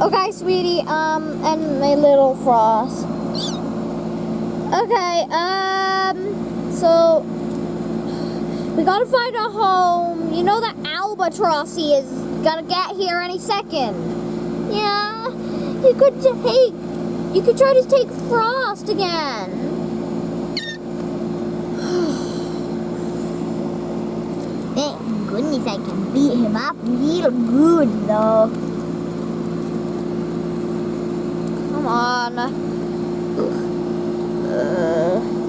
Okay, sweetie, and my little Frost. Okay, so we gotta find a home. You know that Albatrossy is gonna get here any second. Yeah, you could try to take Frost again. Thank goodness I can beat him up real good though. Come on.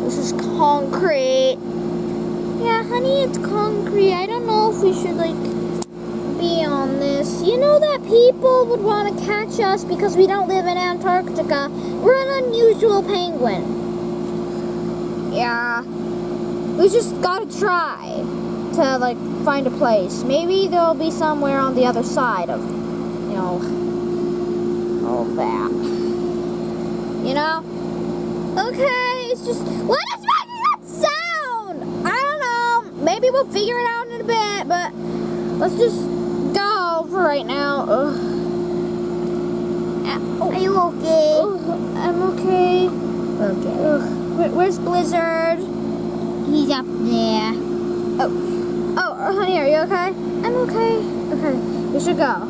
This is concrete. Yeah, honey, it's concrete. I don't know if we should, like, be on this. You know that people would want to catch us because we don't live in Antarctica. We're an unusual penguin. Yeah. We just gotta try to, like, find a place. Maybe there'll be somewhere on the other side of, you know, all that. You know? Okay, it's just, what is making that sound? I don't know. Maybe we'll figure it out in a bit, but let's just go for right now. Ugh. Are you okay? I'm okay. Okay. Where's Blizzard? He's up there. Oh, honey, are you okay? I'm okay. Okay, we should go.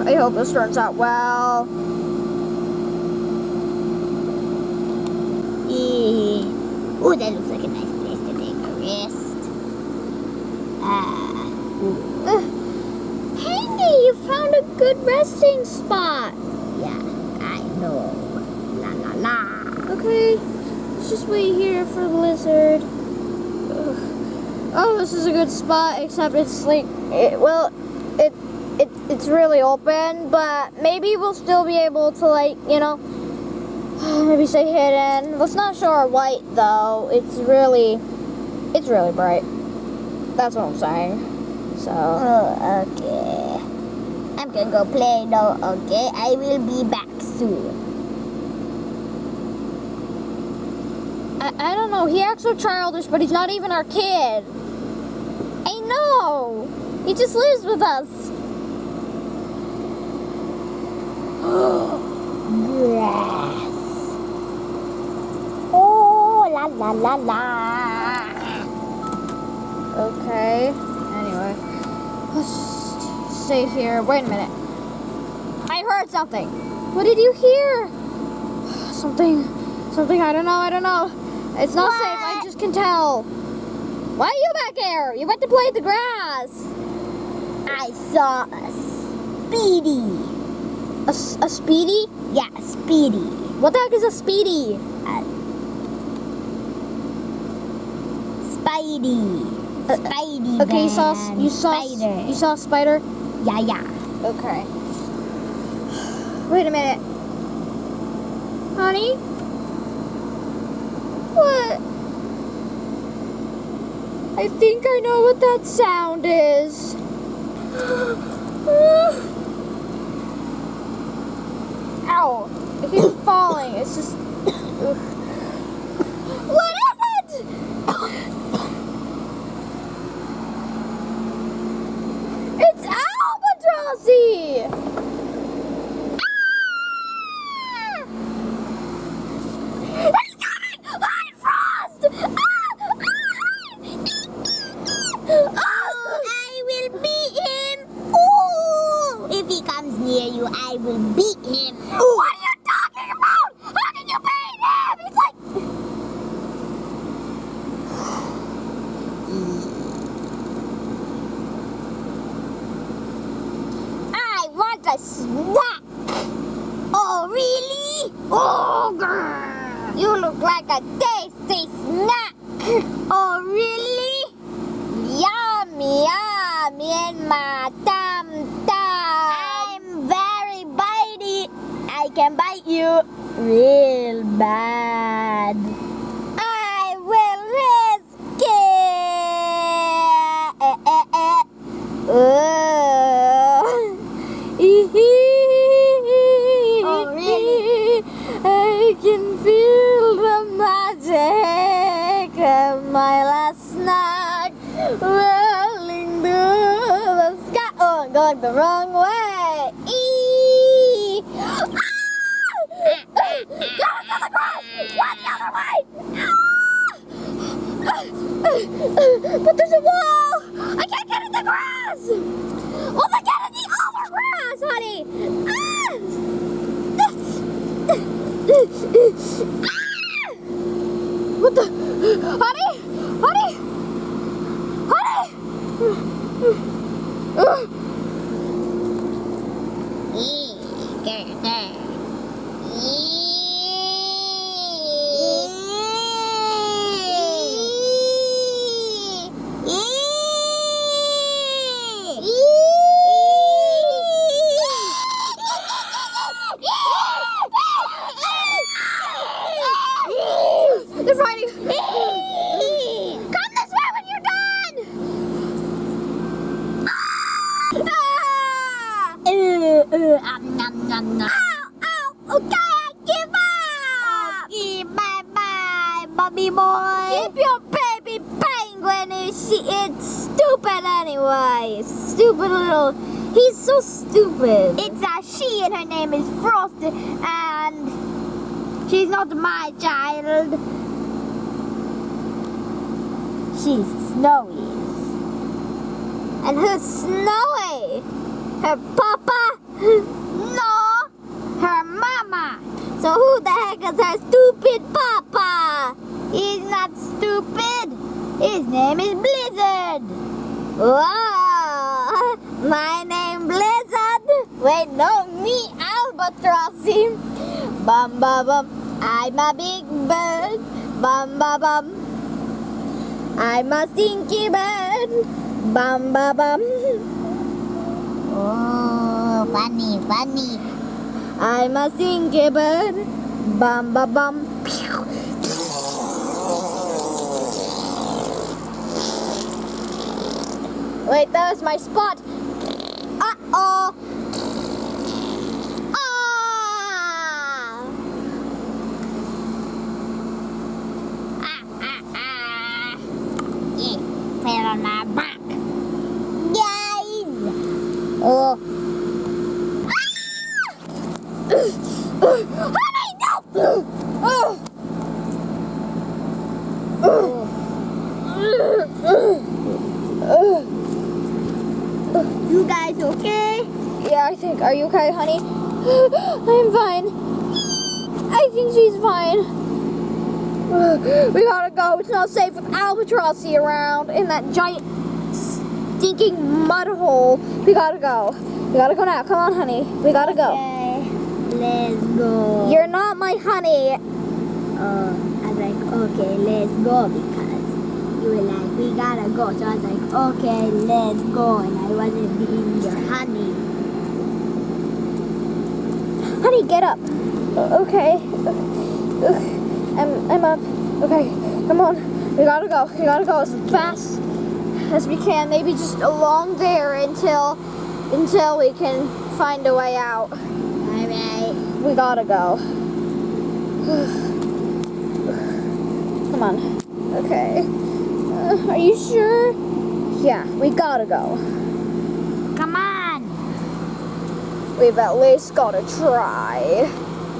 I hope this turns out well. Oh, that looks like a nice place to take a rest. Pengy, you found a good resting spot. Yeah, I know. La la la. Okay, let's just wait here for the lizard. Oh, this is a good spot, except it's like, it's really open, but maybe we'll still be able to, like, you know, maybe stay hidden. Let's not show our white though. It's really bright. That's what I'm saying. So. Oh, okay. I'm gonna go play now, okay? I will be back soon. I don't know. He acts so childish, but he's not even our kid. I know. He just lives with us. Grass. Oh, la la la la. Okay. Anyway, let's stay here. Wait a minute. I heard something. What did you hear? Something. I don't know. It's not safe. I just can tell. Why are you back here? You went to play in the grass. I saw a speedy. A speedy? Yeah, a speedy. What the heck is a speedy? Spidey. Spidey. Okay, you saw a spider? Yeah. Okay. Wait a minute. Honey? What? I think I know what that sound is. Ow. I keep falling. It's just... What is it? It's Albatrossy! It's coming! Hide, Frost! I will beat him! Ooh! If he comes near you, I will beat him. What are you talking about? How can you beat him? It's like... I want a snack! Oh, really? Oh, girl! You look like a tasty snack! Oh, really? Yum, yum, in my tum-tum! I'm very bitey! I can bite you real bad! I will risk it! Oh, really? I can feel the magic of my last snack rolling through going the wrong way. Eee! Ah! Go to the grass! Run the other way! But there's a wall! I can't get in the grass! Well, then get in the other grass, honey! Ah! What the? Honey? Honey? Honey? They're fighting. Come this way when you're done. Ow! Okay, I give up. Okay, bye-bye, Bobby boy. Keep your baby penguin. It's stupid anyway. Stupid little. He's so stupid. It's a she and her name is Frost and she's not my child. She's Snowy. And who's Snowy? Her papa? No, her mama. So who the heck is her stupid papa? He's not stupid. His name is Blizzard. Wow! My name Blizzard. Wait, no, me Albatrossy. Bum bum bum. I'm a big bird. Bum bum bum. I'm a stinky bird. Bum bum bum. Oh, funny, funny. I'm a stinky bird. Bum bum bum. Wait, that was my spot. Uh-oh. Ah! Yeah, fell on my back. Guys. Oh. Honey, no! You guys okay? Yeah, I think. Are you okay, honey? I'm fine. I think she's fine. We gotta go. It's not safe with Albatrossy around in that giant stinking mud hole. We gotta go. We gotta go now. Come on, honey. We gotta go. Okay, let's go. You're not my honey. I was like, okay, let's go because you were like, we gotta go. So I was like, okay, let's go. And I wasn't being your honey. Honey, get up. Okay. I'm up. Okay, come on. We gotta go. We gotta go as fast as we can. Maybe just along there until we can find a way out. Alright. We gotta go. Come on. Okay. Are you sure? Yeah, we gotta go. Come on. We've at least gotta try.